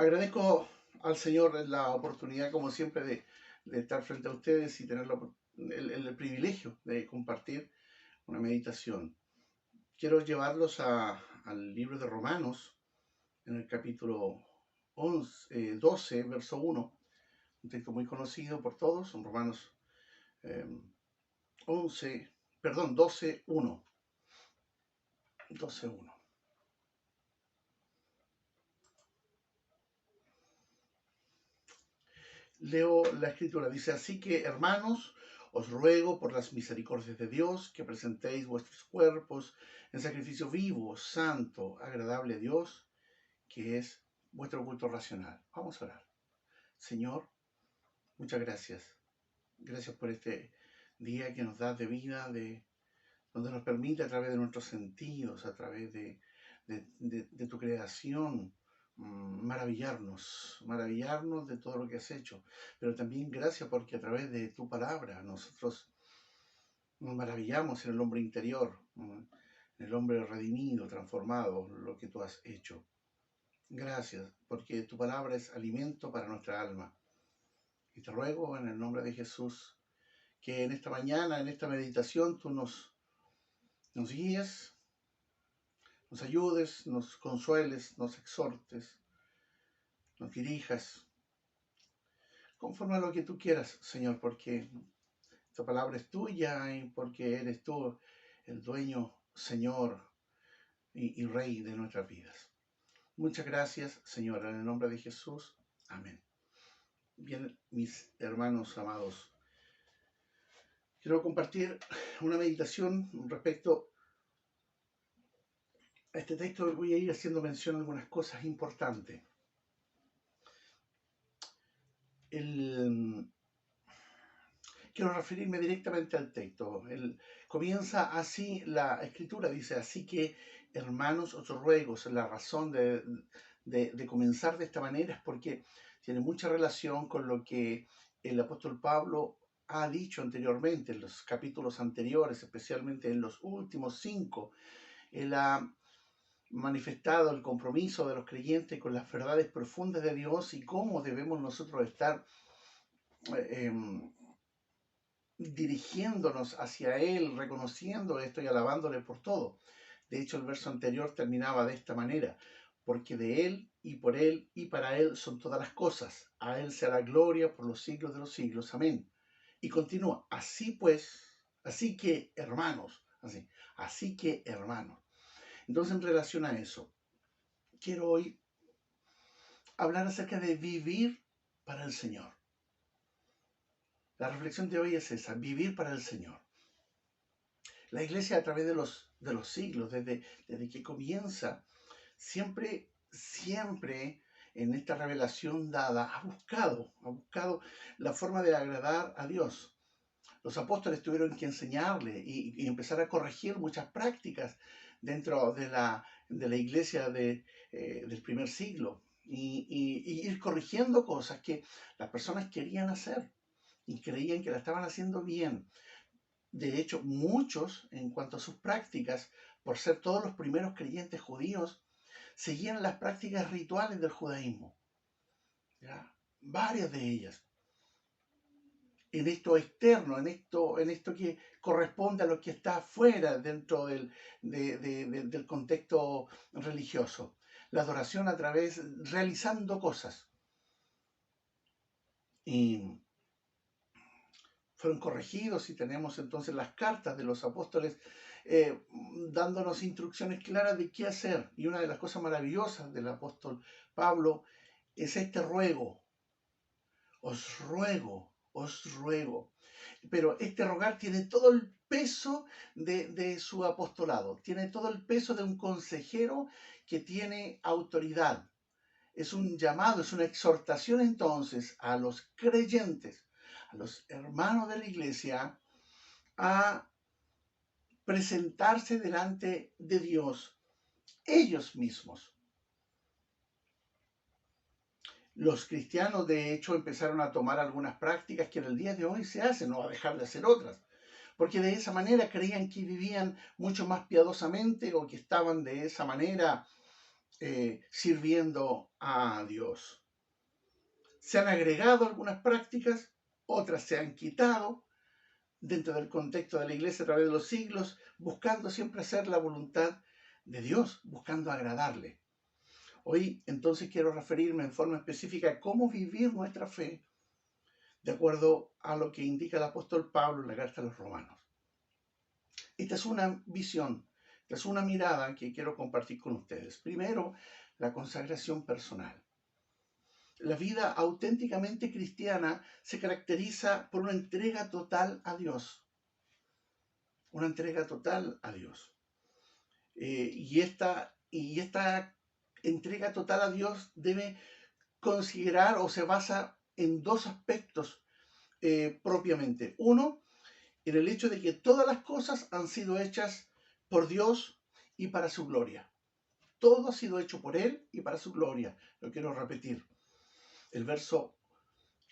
Agradezco al Señor la oportunidad, como siempre, de estar frente a ustedes y tener el privilegio de compartir una meditación. Quiero llevarlos al libro de Romanos, en el capítulo 12, verso 1, un texto muy conocido por todos, son Romanos eh, 11, perdón, 12, 1. 12, 1. Leo la escritura, dice: así que, hermanos, os ruego por las misericordias de Dios que presentéis vuestros cuerpos en sacrificio vivo, santo, agradable a Dios, que es vuestro culto racional. Vamos a orar. Señor, muchas gracias. Gracias por este día que nos das de vida, donde nos permite a través de nuestros sentidos, a través de tu creación, maravillarnos de todo lo que has hecho. Pero también gracias porque a través de tu palabra nosotros nos maravillamos en el hombre interior, en el hombre redimido, transformado, lo que tú has hecho. Gracias porque tu palabra es alimento para nuestra alma. Y te ruego en el nombre de Jesús que en esta mañana, en esta meditación, tú nos guíes, nos ayudes, nos consueles, nos exhortes, nos dirijas, conforme a lo que tú quieras, Señor, porque esta palabra es tuya y porque eres tú el dueño, Señor y Rey de nuestras vidas. Muchas gracias, Señor, en el nombre de Jesús. Amén. Bien, mis hermanos amados, quiero compartir una meditación respecto a este texto. Voy a ir haciendo mención a algunas cosas importantes. Quiero referirme directamente al texto. Comienza así la escritura, dice: así que, hermanos, os ruego. La razón de comenzar de esta manera es porque tiene mucha relación con lo que el apóstol Pablo ha dicho anteriormente, en los capítulos anteriores, especialmente en los últimos 5. Él ha manifestado el compromiso de los creyentes con las verdades profundas de Dios y cómo debemos nosotros estar eh, dirigiéndonos hacia Él, reconociendo esto y alabándole por todo. De hecho, el verso anterior terminaba de esta manera: porque de Él y por Él y para Él son todas las cosas. A Él sea la gloria por los siglos de los siglos. Amén. Y continúa: así pues, así que hermanos, así que hermanos. Entonces, en relación a eso, quiero hoy hablar acerca de vivir para el Señor. La reflexión de hoy es esa: vivir para el Señor. La Iglesia, a través de los siglos, desde que comienza, siempre en esta revelación dada, ha buscado la forma de agradar a Dios. Los apóstoles tuvieron que enseñarle y empezar a corregir muchas prácticas dentro de la iglesia del primer siglo, y ir corrigiendo cosas que las personas querían hacer y creían que la estaban haciendo bien. De hecho, muchos, en cuanto a sus prácticas, por ser todos los primeros creyentes judíos, seguían las prácticas rituales del judaísmo, ¿ya? Varias de ellas. En esto externo, en esto que corresponde a lo que está fuera dentro del contexto religioso. La adoración a través, realizando cosas. Y fueron corregidos y tenemos entonces las cartas de los apóstoles dándonos instrucciones claras de qué hacer. Y una de las cosas maravillosas del apóstol Pablo es este ruego: os ruego, os ruego. Pero este rogar tiene todo el peso de su apostolado, tiene todo el peso de un consejero que tiene autoridad. Es un llamado, es una exhortación entonces a los creyentes, a los hermanos de la iglesia, a presentarse delante de Dios ellos mismos. Los cristianos, de hecho, empezaron a tomar algunas prácticas que en el día de hoy se hacen, no a dejar de hacer otras, porque de esa manera creían que vivían mucho más piadosamente, o que estaban de esa manera sirviendo a Dios. Se han agregado algunas prácticas, otras se han quitado dentro del contexto de la iglesia a través de los siglos, buscando siempre hacer la voluntad de Dios, buscando agradarle. Hoy entonces quiero referirme en forma específica a cómo vivir nuestra fe de acuerdo a lo que indica el apóstol Pablo en la carta a los Romanos. Esta es una visión, esta es una mirada que quiero compartir con ustedes. Primero, la consagración personal. La vida auténticamente cristiana se caracteriza por una entrega total a Dios. Una entrega total a Dios. Y esta entrega total a Dios debe considerar o se basa en dos aspectos propiamente. Uno, en el hecho de que todas las cosas han sido hechas por Dios y para su gloria. Todo ha sido hecho por Él y para su gloria. Lo quiero repetir. El verso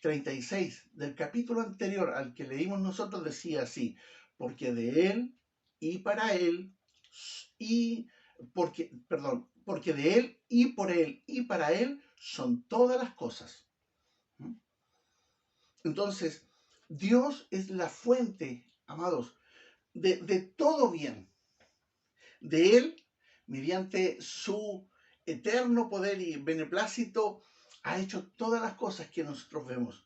36 del capítulo anterior al que leímos nosotros decía así: porque de Él y para Él porque de Él y por Él y para Él son todas las cosas. Entonces, Dios es la fuente, amados, de todo bien. De Él, mediante su eterno poder y beneplácito, ha hecho todas las cosas que nosotros vemos.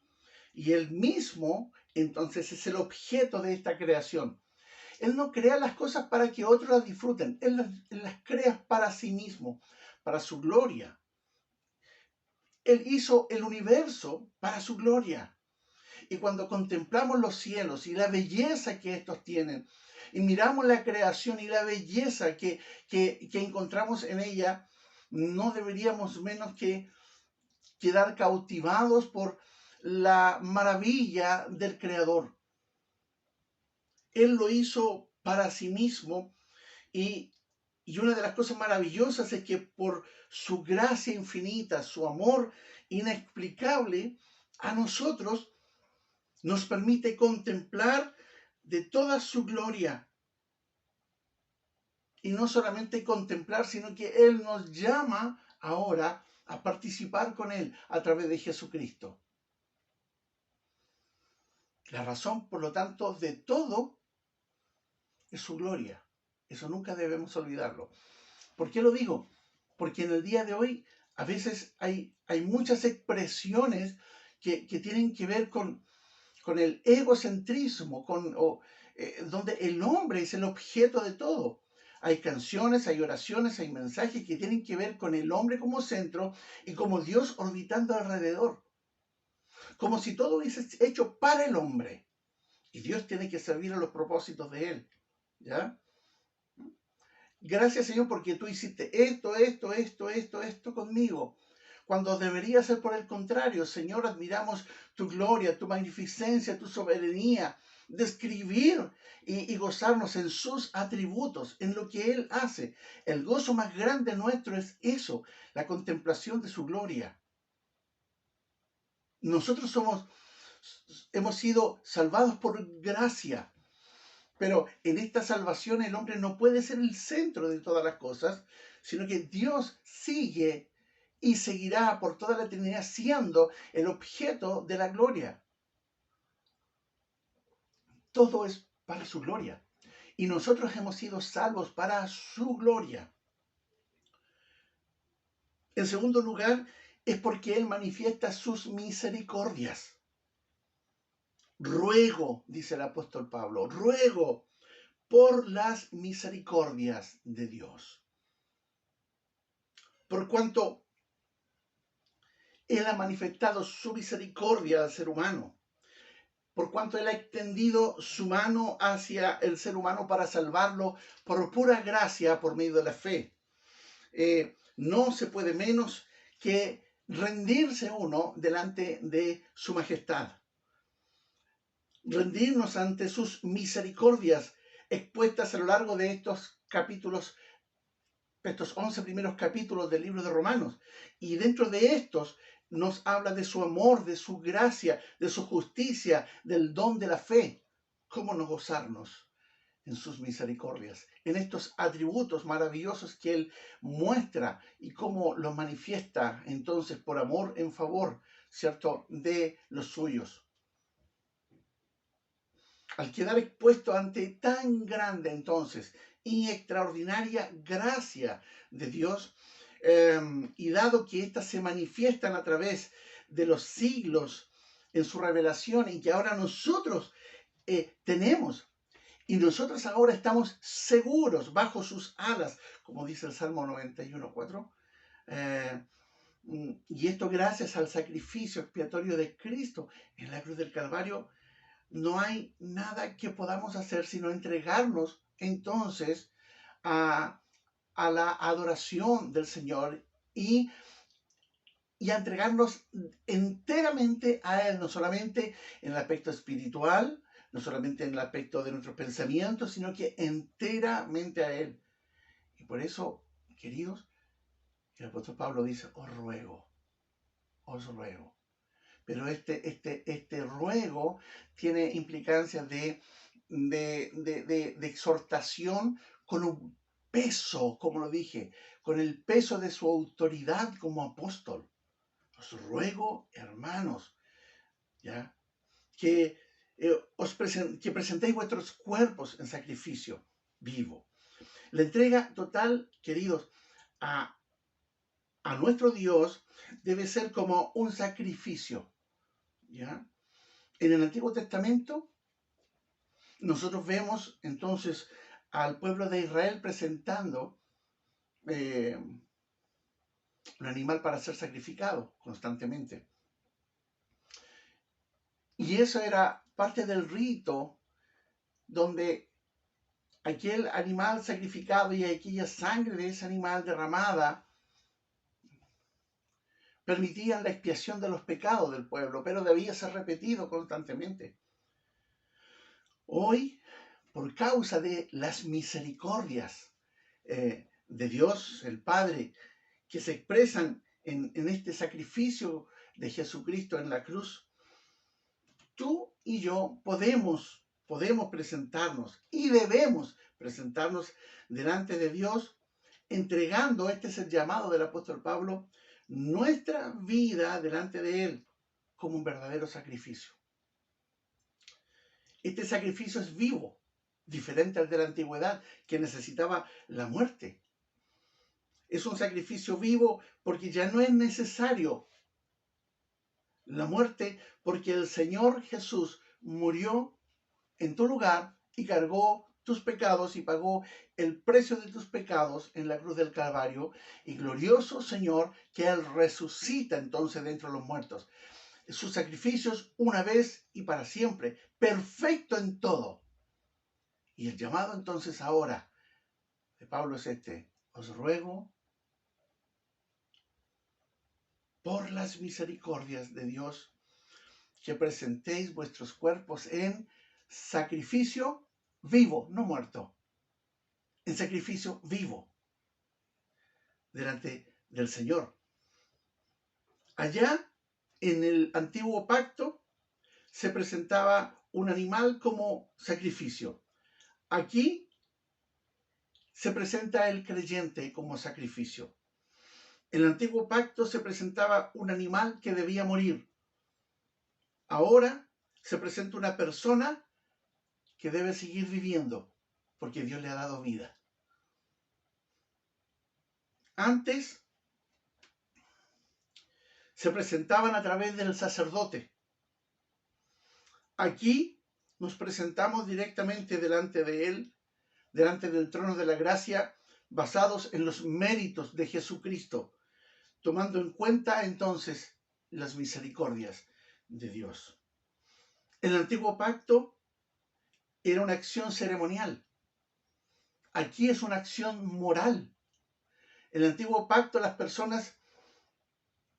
Y Él mismo, entonces, es el objeto de esta creación. Él no crea las cosas para que otros las disfruten. Él las crea para sí mismo, para su gloria. Él hizo el universo para su gloria. Y cuando contemplamos los cielos y la belleza que estos tienen, y miramos la creación y la belleza que encontramos en ella, no deberíamos menos que quedar cautivados por la maravilla del Creador. Él lo hizo para sí mismo y una de las cosas maravillosas es que por su gracia infinita, su amor inexplicable, a nosotros nos permite contemplar de toda su gloria. Y no solamente contemplar, sino que Él nos llama ahora a participar con Él a través de Jesucristo. La razón, por lo tanto, de todo es su gloria. Eso nunca debemos olvidarlo. ¿Por qué lo digo? Porque en el día de hoy a veces hay muchas expresiones que tienen que ver con el egocentrismo, donde el hombre es el objeto de todo. Hay canciones, hay oraciones, hay mensajes que tienen que ver con el hombre como centro y como Dios orbitando alrededor. Como si todo hubiese hecho para el hombre. Y Dios tiene que servir a los propósitos de Él. ¿Ya? Gracias, Señor, porque tú hiciste esto conmigo. Cuando debería ser por el contrario. Señor, admiramos tu gloria, tu magnificencia, tu soberanía. Describir y gozarnos en sus atributos, en lo que Él hace. El gozo más grande nuestro es eso, la contemplación de su gloria. Nosotros hemos sido salvados por gracia. Pero en esta salvación el hombre no puede ser el centro de todas las cosas, sino que Dios sigue y seguirá por toda la eternidad siendo el objeto de la gloria. Todo es para su gloria. Y nosotros hemos sido salvos para su gloria. En segundo lugar, es porque Él manifiesta sus misericordias. Ruego, dice el apóstol Pablo, ruego por las misericordias de Dios. Por cuanto Él ha manifestado su misericordia al ser humano, por cuanto Él ha extendido su mano hacia el ser humano para salvarlo por pura gracia por medio de la fe. No se puede menos que rendirse uno delante de su majestad. Rendirnos ante sus misericordias expuestas a lo largo de estos capítulos, estos 11 primeros capítulos del libro de Romanos. Y dentro de estos nos habla de su amor, de su gracia, de su justicia, del don de la fe. ¿Cómo no gozarnos en sus misericordias, en estos atributos maravillosos que Él muestra y cómo los manifiesta entonces por amor en favor, ¿cierto?, de los suyos. Al quedar expuesto ante tan grande entonces y extraordinaria gracia de Dios, y dado que éstas se manifiestan a través de los siglos en su revelación y que ahora nosotros tenemos, y nosotros ahora estamos seguros bajo sus alas, como dice el Salmo 91:4, y esto gracias al sacrificio expiatorio de Cristo en la cruz del Calvario. No hay nada que podamos hacer sino entregarnos entonces a, a la adoración del Señor y, y a entregarnos enteramente a Él, no solamente en el aspecto espiritual, no solamente en el aspecto de nuestros pensamientos, sino que enteramente a Él. Y por eso, queridos, el apóstol Pablo dice, os ruego, os ruego. Pero este ruego tiene implicancias de exhortación con un peso, como lo dije, con el peso de su autoridad como apóstol. Os ruego, hermanos, ¿ya?, que, que presentéis vuestros cuerpos en sacrificio vivo. La entrega total, queridos, a nuestro Dios debe ser como un sacrificio, ¿ya? En el Antiguo Testamento, nosotros vemos entonces al pueblo de Israel presentando un animal para ser sacrificado constantemente. Y eso era parte del rito donde aquel animal sacrificado y aquella sangre de ese animal derramada permitían la expiación de los pecados del pueblo, pero debía ser repetido constantemente. Hoy, por causa de las misericordias de Dios, el Padre, que se expresan en este sacrificio de Jesucristo en la cruz, tú y yo podemos presentarnos y debemos presentarnos delante de Dios, entregando, este es el llamado del apóstol Pablo, nuestra vida delante de Él como un verdadero sacrificio. Este sacrificio es vivo, diferente al de la antigüedad, que necesitaba la muerte. Es un sacrificio vivo porque ya no es necesario la muerte, porque el Señor Jesús murió en tu lugar y cargó tus pecados y pagó el precio de tus pecados en la cruz del Calvario. Y glorioso Señor, que Él resucita entonces de entre los muertos. Sus sacrificios una vez y para siempre, perfecto en todo. Y el llamado entonces ahora de Pablo es este: os ruego por las misericordias de Dios que presentéis vuestros cuerpos en sacrificio vivo, no muerto, en sacrificio vivo delante del Señor. Allá en el antiguo pacto se presentaba un animal como sacrificio. Aquí se presenta el creyente como sacrificio. En el antiguo pacto se presentaba un animal que debía morir. Ahora se presenta una persona que debe seguir viviendo porque Dios le ha dado vida. Antes se presentaban a través del sacerdote. Aquí nos presentamos directamente delante de Él, delante del trono de la gracia, basados en los méritos de Jesucristo, tomando en cuenta entonces las misericordias de Dios. El antiguo pacto era una acción ceremonial. Aquí es una acción moral. En el antiguo pacto las personas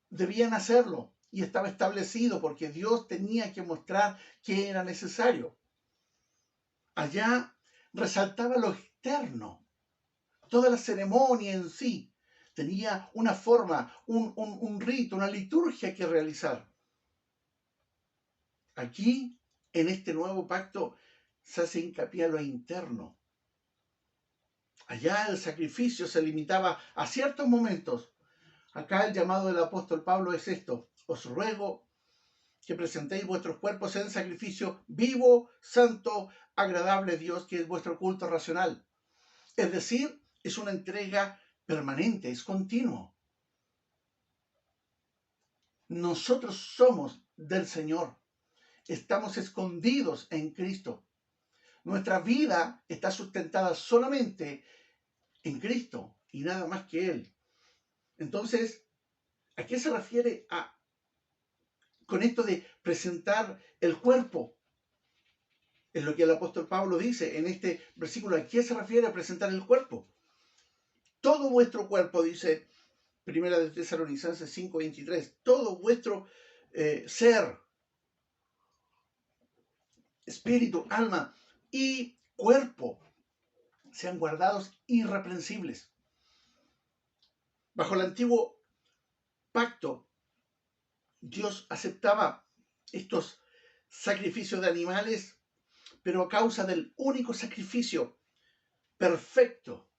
debían hacerlo y estaba establecido porque Dios tenía que mostrar que era necesario. Allá resaltaba lo externo. Toda la ceremonia en sí tenía una forma, un rito, una liturgia que realizar. Aquí, en este nuevo pacto, se hace hincapié a lo interno. Allá el sacrificio se limitaba a ciertos momentos. Acá el llamado del apóstol Pablo es esto: os ruego que presentéis vuestros cuerpos en sacrificio vivo, santo, agradable a Dios, que es vuestro culto racional. Es decir, es una entrega permanente, es continuo. Nosotros somos del Señor. Estamos escondidos en Cristo. Nuestra vida está sustentada solamente en Cristo y nada más que Él. Entonces, ¿a qué se refiere con esto de presentar el cuerpo? Es lo que el apóstol Pablo dice en este versículo. ¿A qué se refiere a presentar el cuerpo? Todo vuestro cuerpo, dice Primera de Tesalonicenses 5:23, todo vuestro ser, espíritu, alma y cuerpo sean guardados irreprensibles. Bajo el antiguo pacto, Dios aceptaba estos sacrificios de animales, pero a causa del único sacrificio perfecto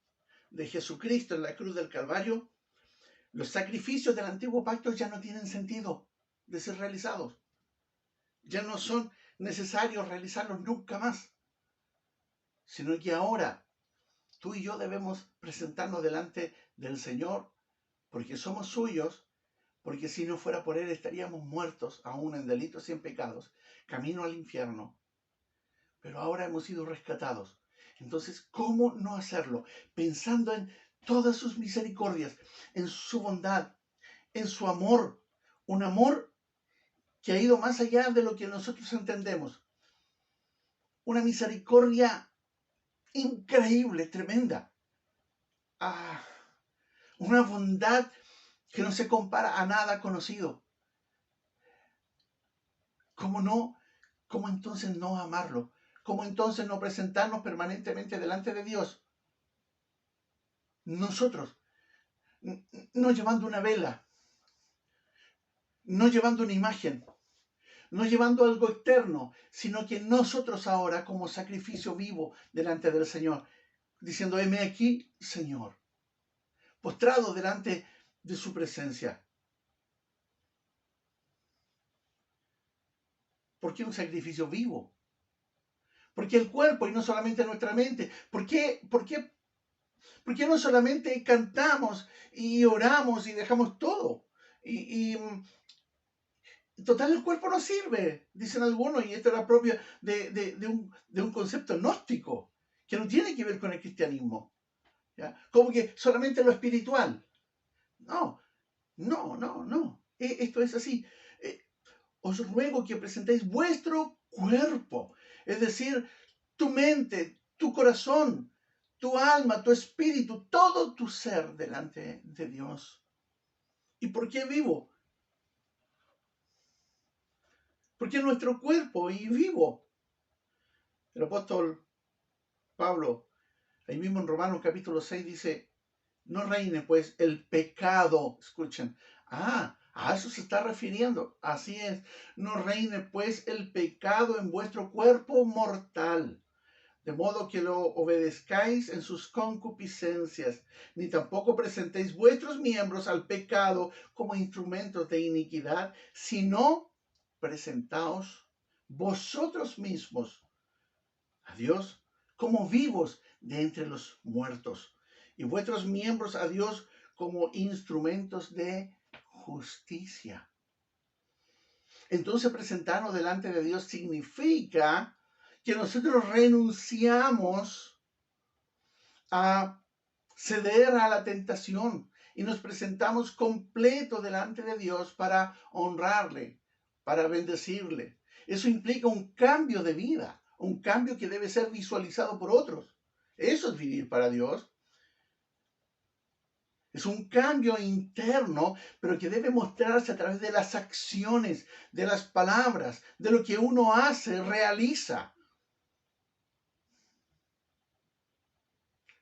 de Jesucristo en la cruz del Calvario, los sacrificios del antiguo pacto ya no tienen sentido de ser realizados. Ya no son necesarios realizarlos nunca más, sino que ahora tú y yo debemos presentarnos delante del Señor porque somos suyos, porque si no fuera por Él estaríamos muertos aún en delitos y en pecados, camino al infierno. Pero ahora hemos sido rescatados. Entonces, ¿cómo no hacerlo? Pensando en todas sus misericordias, en su bondad, en su amor, un amor que ha ido más allá de lo que nosotros entendemos. Una misericordia increíble, tremenda. Una bondad que no se compara a nada conocido. ¿Cómo no? ¿Cómo entonces no amarlo? ¿Cómo entonces no presentarnos permanentemente delante de Dios? Nosotros, no llevando una vela, no llevando una imagen, no llevando algo externo, sino que nosotros ahora como sacrificio vivo delante del Señor, diciendo, heme aquí, Señor, postrado delante de su presencia. ¿Por qué un sacrificio vivo? ¿Por qué el cuerpo y no solamente nuestra mente? ¿Por qué no solamente cantamos y oramos y dejamos todo? Total, el cuerpo no sirve, dicen algunos, y esto era propio de un concepto gnóstico, que no tiene que ver con el cristianismo. ¿Ya? Como que solamente lo espiritual. No, no. Esto es así. Os ruego que presentéis vuestro cuerpo, es decir, tu mente, tu corazón, tu alma, tu espíritu, todo tu ser delante de Dios. ¿Y por qué vivo? Porque nuestro cuerpo y vivo. El apóstol Pablo, ahí mismo en Romanos capítulo 6 dice, no reine pues el pecado. Escuchen, a eso se está refiriendo. Así es, no reine pues el pecado en vuestro cuerpo mortal, de modo que lo obedezcáis en sus concupiscencias, ni tampoco presentéis vuestros miembros al pecado como instrumentos de iniquidad, sino presentaos vosotros mismos a Dios como vivos de entre los muertos, y vuestros miembros a Dios como instrumentos de justicia. Entonces, presentarnos delante de Dios significa que nosotros renunciamos a ceder a la tentación y nos presentamos completo delante de Dios para honrarle, para bendecirle. Eso implica un cambio de vida, un cambio que debe ser visualizado por otros. Eso es vivir para Dios. Es un cambio interno, pero que debe mostrarse a través de las acciones, de las palabras, de lo que uno hace, realiza.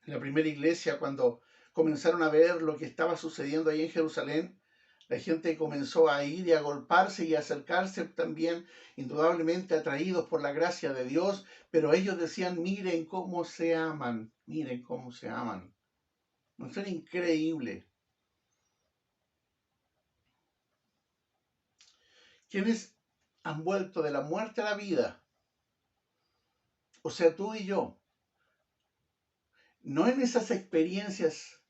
En la primera iglesia, cuando comenzaron a ver lo que estaba sucediendo ahí en Jerusalén, La gente comenzó a ir y a agolparse y a acercarse también, indudablemente atraídos por la gracia de Dios, pero ellos decían, miren cómo se aman, miren cómo se aman. ¿No es increíble? ¿Quiénes han vuelto de la muerte a la vida? O sea, tú y yo, no en esas experiencias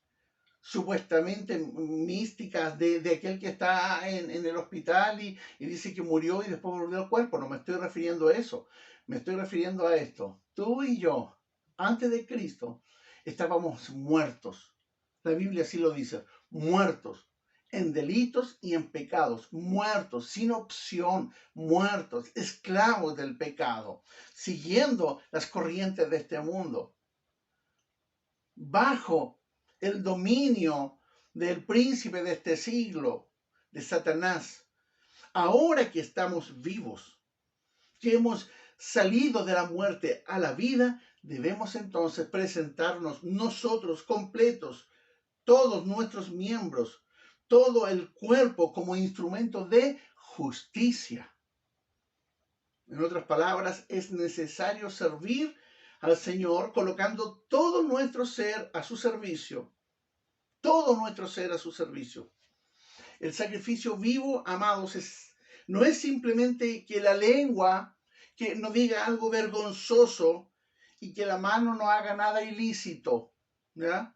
supuestamente místicas de aquel que está en el hospital y dice que murió y después volvió al cuerpo. No me estoy refiriendo a eso. Me estoy refiriendo a esto. Tú y yo, antes de Cristo, estábamos muertos. La Biblia así lo dice, muertos en delitos y en pecados, muertos, sin opción, muertos, esclavos del pecado, siguiendo las corrientes de este mundo, bajo el dominio del príncipe de este siglo, de Satanás. Ahora que estamos vivos, que hemos salido de la muerte a la vida, debemos entonces presentarnos nosotros completos, todos nuestros miembros, todo el cuerpo como instrumento de justicia. En otras palabras, es necesario servir al Señor colocando todo nuestro ser a su servicio, todo nuestro ser a su servicio. El sacrificio vivo, amados, no es simplemente que la lengua que no diga algo vergonzoso y que la mano no haga nada ilícito, ¿ya?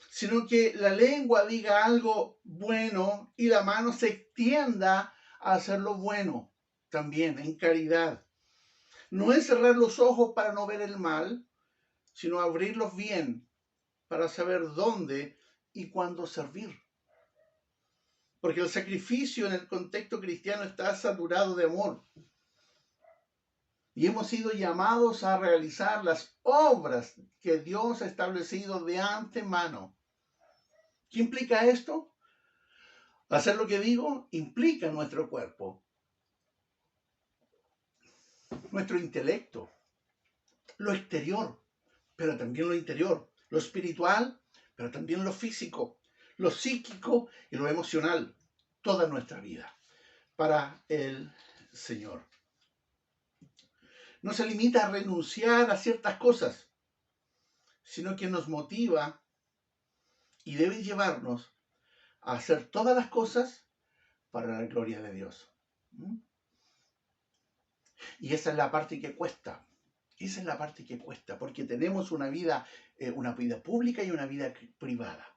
Sino que la lengua diga algo bueno y la mano se extienda a hacer lo bueno también, en caridad. No es cerrar los ojos para no ver el mal, sino abrirlos bien para saber dónde y cuándo servir. Porque el sacrificio en el contexto cristiano está saturado de amor. Y hemos sido llamados a realizar las obras que Dios ha establecido de antemano. ¿Qué implica esto? Hacer lo que digo implica nuestro cuerpo, nuestro intelecto, lo exterior, pero también lo interior, lo espiritual, pero también lo físico, lo psíquico y lo emocional, toda nuestra vida, para el Señor. No se limita a renunciar a ciertas cosas, sino que nos motiva y debe llevarnos a hacer todas las cosas para la gloria de Dios. Y esa es la parte que cuesta. Esa es la parte que cuesta, porque tenemos una vida pública y una vida privada.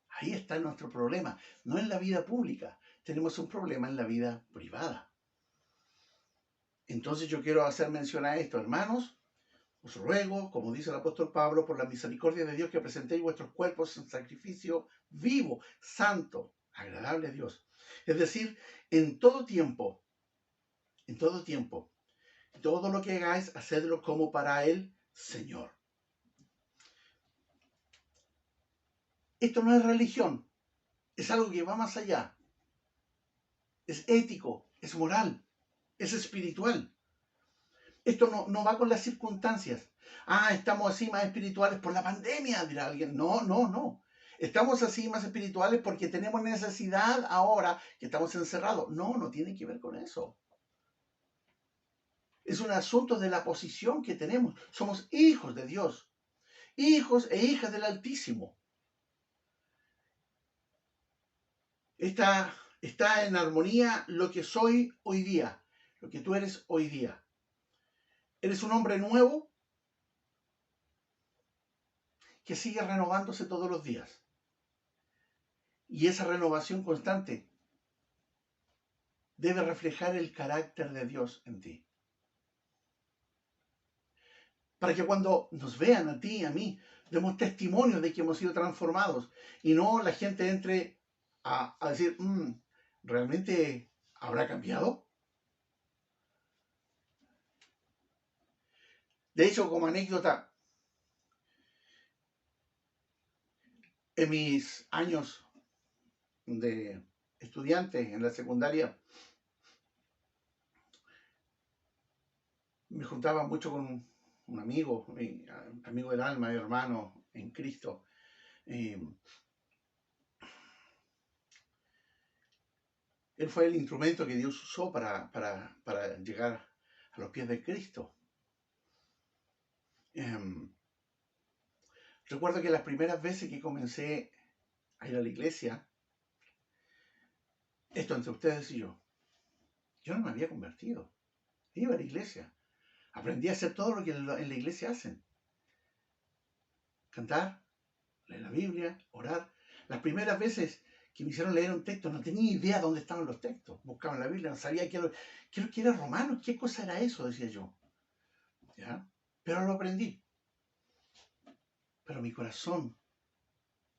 Ahí está nuestro problema. No en la vida pública, tenemos un problema en la vida privada. Entonces yo quiero hacer mención a esto, hermanos. Os ruego, como dice el apóstol Pablo, por la misericordia de Dios, que presentéis vuestros cuerpos en sacrificio vivo, santo, agradable a Dios. Es decir, en todo tiempo, todo lo que hagáis, hacedlo como para el Señor. Esto no es religión, es algo que va más allá. Es ético, es moral, es espiritual. Esto no va con las circunstancias. Ah, estamos así más espirituales por la pandemia, dirá alguien. No. Estamos así más espirituales porque tenemos necesidad ahora que estamos encerrados. No tiene que ver con eso. Es un asunto de la posición que tenemos. Somos hijos de Dios, hijos e hijas del Altísimo. Está en armonía lo que soy hoy día, lo que tú eres hoy día. Eres un hombre nuevo que sigue renovándose todos los días. Y esa renovación constante debe reflejar el carácter de Dios en ti. Para que cuando nos vean a ti y a mí, demos testimonio de que hemos sido transformados y no la gente entre a decir, ¿realmente habrá cambiado? De hecho, como anécdota, en mis años de estudiante en la secundaria, me juntaba mucho con un amigo, mi amigo del alma, hermano en Cristo. Él fue el instrumento que Dios usó para llegar a los pies de Cristo. Recuerdo que las primeras veces que comencé a ir a la iglesia, esto entre ustedes y yo no me había convertido. Iba a la iglesia. Aprendí a hacer todo lo que en la iglesia hacen. Cantar, leer la Biblia, orar. Las primeras veces que me hicieron leer un texto, no tenía idea dónde estaban los textos. Buscaba en la Biblia, no sabía qué era Romanos, qué cosa era eso, decía yo. ¿Ya? Pero lo aprendí. Pero mi corazón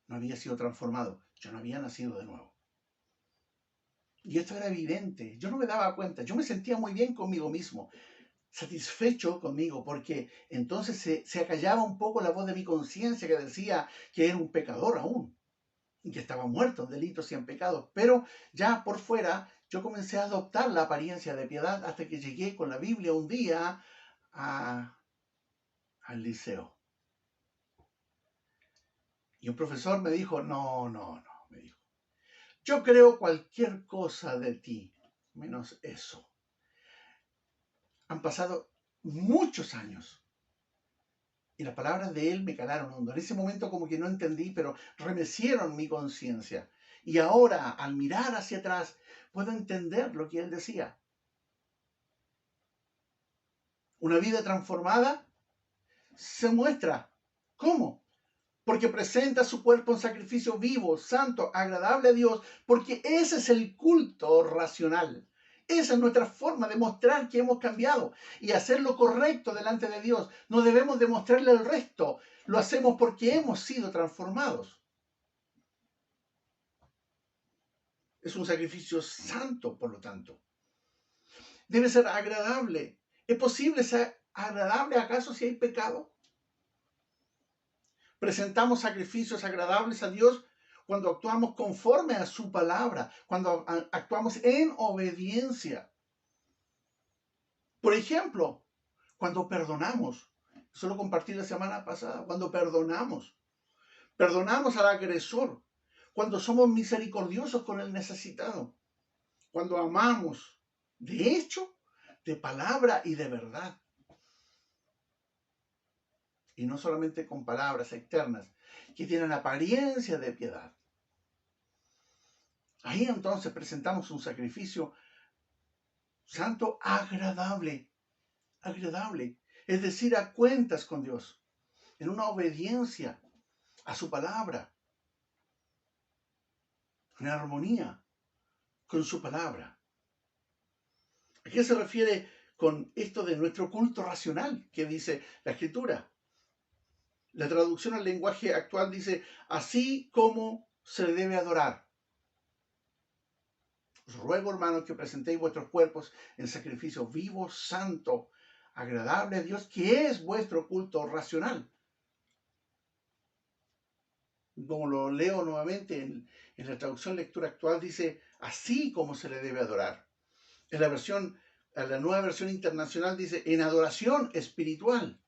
no había sido transformado. Yo no había nacido de nuevo. Y esto era evidente. Yo no me daba cuenta. Yo me sentía muy bien conmigo mismo, satisfecho conmigo, porque entonces se acallaba un poco la voz de mi conciencia que decía que era un pecador aún, y que estaba muerto en delitos y en pecados. Pero ya por fuera yo comencé a adoptar la apariencia de piedad hasta que llegué con la Biblia un día al liceo. Y un profesor me dijo, no, me dijo, yo creo cualquier cosa de ti, menos eso. Han pasado muchos años y las palabras de él me calaron hondo. En ese momento como que no entendí, pero remecieron mi conciencia. Y ahora, al mirar hacia atrás, puedo entender lo que él decía. Una vida transformada se muestra. ¿Cómo? Porque presenta su cuerpo en sacrificio vivo, santo, agradable a Dios, porque ese es el culto racional. Esa es nuestra forma de mostrar que hemos cambiado y hacer lo correcto delante de Dios. No debemos demostrarle al resto, lo hacemos porque hemos sido transformados. Es un sacrificio santo, por lo tanto. Debe ser agradable. ¿Es posible ser agradable acaso si hay pecado? Presentamos sacrificios agradables a Dios cuando actuamos conforme a su palabra, cuando actuamos en obediencia. Por ejemplo, cuando perdonamos. Eso lo compartí la semana pasada. Cuando perdonamos al agresor. Cuando somos misericordiosos con el necesitado. Cuando amamos, de hecho, de palabra y de verdad. Y no solamente con palabras externas que tienen apariencia de piedad. Ahí entonces presentamos un sacrificio santo agradable, es decir, a cuentas con Dios, en una obediencia a su palabra, en armonía con su palabra. ¿A qué se refiere con esto de nuestro culto racional que dice la Escritura? La traducción al lenguaje actual dice, así como se le debe adorar. Os ruego, hermanos, que presentéis vuestros cuerpos en sacrificio vivo, santo, agradable a Dios, que es vuestro culto racional. Como lo leo nuevamente en la traducción lectura actual, dice, así como se le debe adorar. En la nueva versión internacional dice, en adoración espiritual.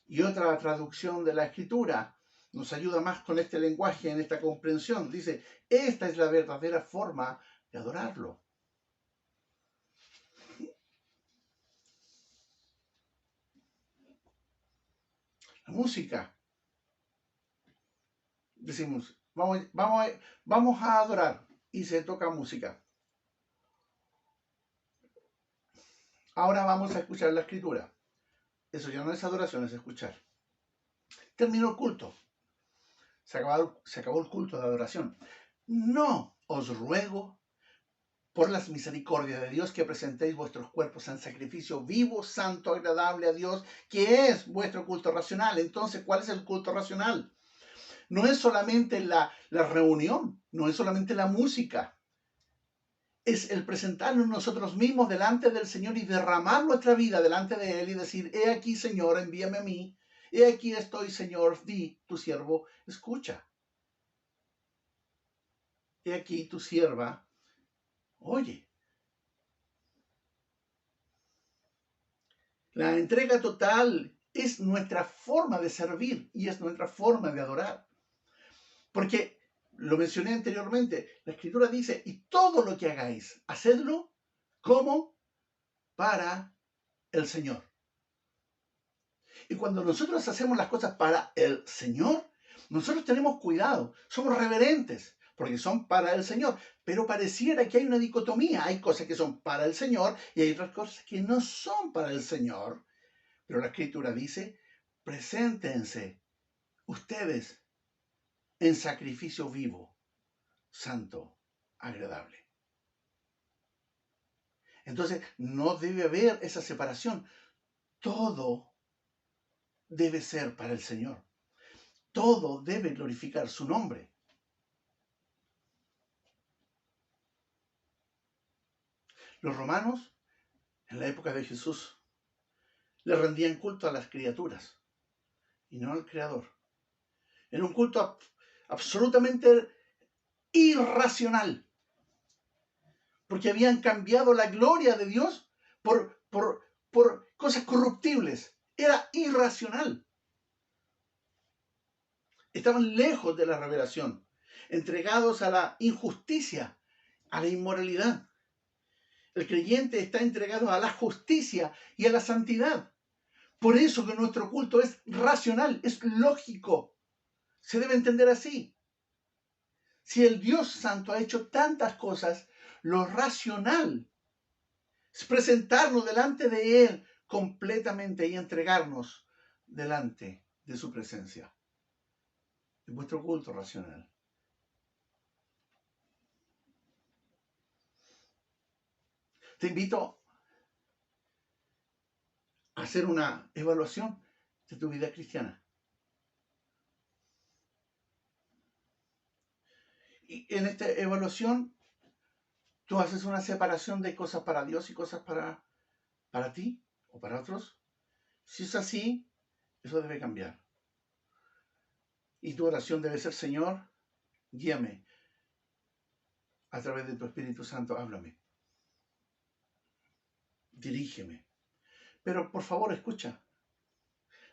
Y otra traducción de la Escritura nos ayuda más con este lenguaje, en esta comprensión. Dice, esta es la verdadera forma de adorarlo. La música. Decimos, vamos a adorar y se toca música. Ahora vamos a escuchar la Escritura. Eso ya no es adoración, es escuchar. Terminó el culto. Se acabó el culto de adoración. No os ruego por las misericordias de Dios que presentéis vuestros cuerpos en sacrificio vivo, santo, agradable a Dios, que es vuestro culto racional. Entonces, ¿cuál es el culto racional? No es solamente la reunión, no es solamente la música. Es el presentarnos nosotros mismos delante del Señor y derramar nuestra vida delante de Él y decir, he aquí, Señor, envíame a mí. He aquí estoy, Señor, di, tu siervo, escucha. He aquí, tu sierva, oye. La entrega total es nuestra forma de servir y es nuestra forma de adorar. Porque Lo mencioné anteriormente. La Escritura dice, y todo lo que hagáis, hacedlo como para el Señor. Y cuando nosotros hacemos las cosas para el Señor, nosotros tenemos cuidado, somos reverentes, porque son para el Señor. Pero pareciera que hay una dicotomía. Hay cosas que son para el Señor y hay otras cosas que no son para el Señor. Pero la Escritura dice, preséntense ustedes en sacrificio vivo, santo, agradable. Entonces, no debe haber esa separación. Todo debe ser para el Señor. Todo debe glorificar su nombre. Los romanos, en la época de Jesús, le rendían culto a las criaturas y no al Creador. Era un culto absolutamente irracional, porque habían cambiado la gloria de Dios por cosas corruptibles. Era irracional. Estaban lejos de la revelación, entregados a la injusticia, a la inmoralidad. El creyente está entregado a la justicia y a la santidad. Por eso que nuestro culto es racional, es lógico. Se debe entender así. Si el Dios Santo ha hecho tantas cosas, lo racional es presentarnos delante de Él completamente y entregarnos delante de su presencia. Es vuestro culto racional. Te invito a hacer una evaluación de tu vida cristiana. Y en esta evaluación, tú haces una separación de cosas para Dios y cosas para ti o para otros. Si es así, eso debe cambiar. Y tu oración debe ser, Señor, guíame a través de tu Espíritu Santo, háblame. Dirígeme. Pero por favor, escucha.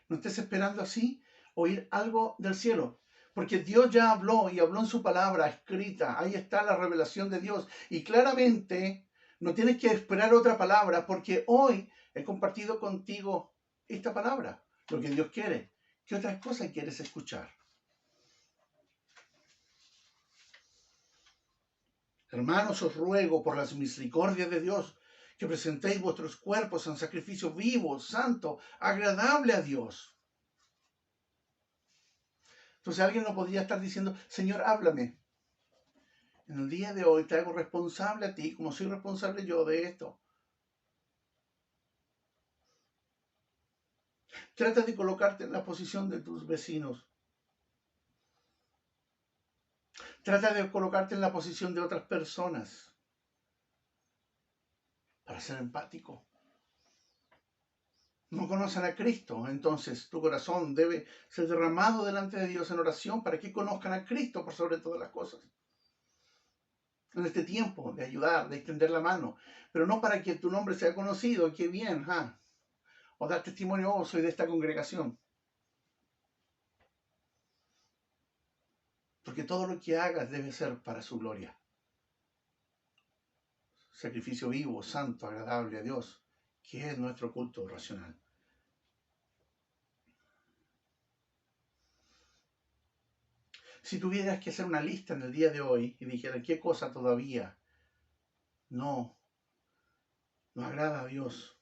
No estés esperando así oír algo del cielo. Porque Dios ya habló y habló en su palabra escrita. Ahí está la revelación de Dios. Y claramente no tienes que esperar otra palabra porque hoy he compartido contigo esta palabra. Lo que Dios quiere. ¿Qué otras cosas quieres escuchar? Hermanos, os ruego por las misericordias de Dios que presentéis vuestros cuerpos en sacrificio vivo, santo, agradable a Dios. Entonces alguien no podría estar diciendo, Señor, háblame. En el día de hoy te hago responsable a ti, como soy responsable yo de esto. Trata de colocarte en la posición de tus vecinos. Trata de colocarte en la posición de otras personas para ser empático. No conocen a Cristo, entonces tu corazón debe ser derramado delante de Dios en oración para que conozcan a Cristo por sobre todas las cosas. En este tiempo de ayudar, de extender la mano, pero no para que tu nombre sea conocido, qué bien, o dar testimonio, oh, soy de esta congregación. Porque todo lo que hagas debe ser para su gloria. Sacrificio vivo, santo, agradable a Dios, que es nuestro culto racional. Si tuvieras que hacer una lista en el día de hoy y dijeras qué cosa todavía no agrada a Dios,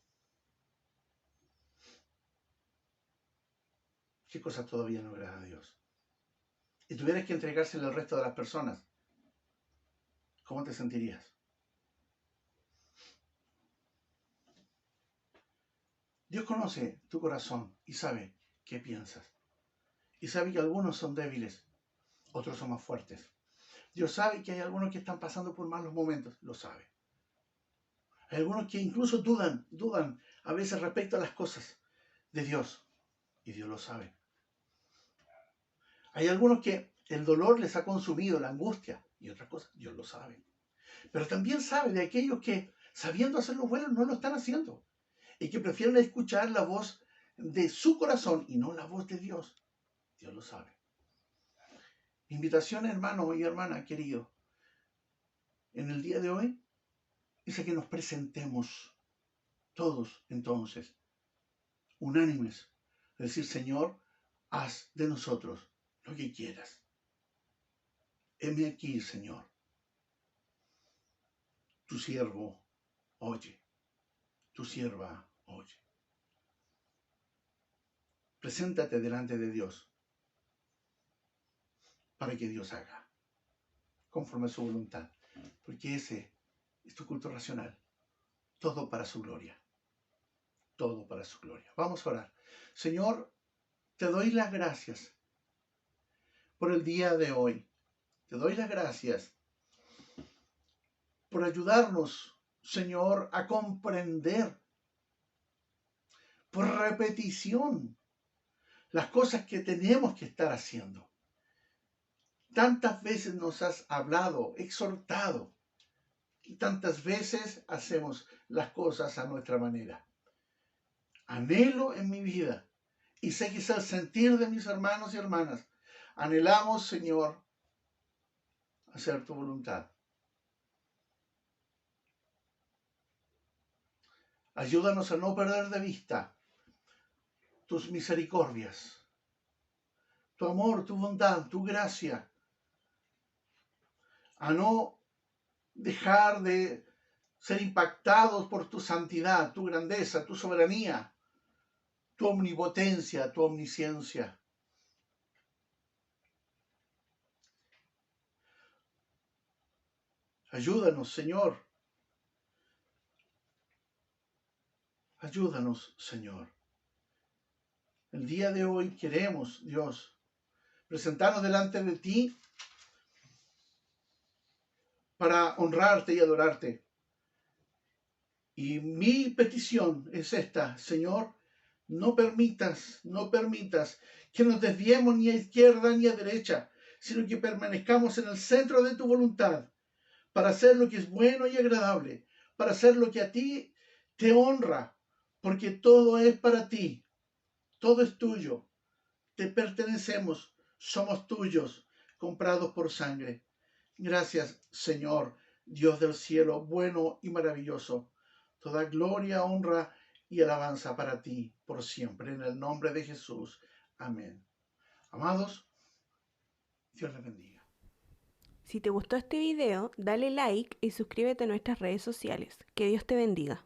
qué cosa todavía no agrada a Dios, y tuvieras que entregárselo al resto de las personas, ¿cómo te sentirías? Dios conoce tu corazón y sabe qué piensas. Y sabe que algunos son débiles, otros son más fuertes. Dios sabe que hay algunos que están pasando por malos momentos, lo sabe. Hay algunos que incluso dudan a veces respecto a las cosas de Dios, y Dios lo sabe. Hay algunos que el dolor les ha consumido, la angustia, y otras cosas, Dios lo sabe. Pero también sabe de aquellos que, sabiendo hacer lo bueno, no lo están haciendo, y que prefieren escuchar la voz de su corazón y no la voz de Dios. Dios lo sabe. Mi invitación, hermano y hermana querido, en el día de hoy es a que nos presentemos todos entonces, unánimes, es decir, Señor, haz de nosotros lo que quieras. Heme aquí, Señor, tu siervo oye, tu sierva oye. Preséntate delante de Dios para que Dios haga conforme a su voluntad, porque ese es tu culto racional, todo para su gloria, todo para su gloria. Vamos a orar. Señor, te doy las gracias por el día de hoy. Te doy las gracias por ayudarnos, Señor, a comprender por repetición las cosas que tenemos que estar haciendo. Tantas veces nos has hablado, exhortado, y tantas veces hacemos las cosas a nuestra manera. Anhelo en mi vida, y sé que es el sentir de mis hermanos y hermanas, anhelamos, Señor, hacer tu voluntad. Ayúdanos a no perder de vista tus misericordias, tu amor, tu bondad, tu gracia, a no dejar de ser impactados por tu santidad, tu grandeza, tu soberanía, tu omnipotencia, tu omnisciencia. Ayúdanos, Señor. Ayúdanos, Señor. El día de hoy queremos, Dios, presentarnos delante de ti para honrarte y adorarte. Y mi petición es esta, Señor, no permitas que nos desviemos ni a izquierda ni a derecha, sino que permanezcamos en el centro de tu voluntad, para hacer lo que es bueno y agradable, para hacer lo que a ti te honra, porque todo es para ti, todo es tuyo, te pertenecemos, somos tuyos, comprados por sangre. Gracias, Señor, Dios del cielo, bueno y maravilloso. Toda gloria, honra y alabanza para ti por siempre, en el nombre de Jesús. Amén. Amados, Dios les bendiga. Si te gustó este video, dale like y suscríbete a nuestras redes sociales. Que Dios te bendiga.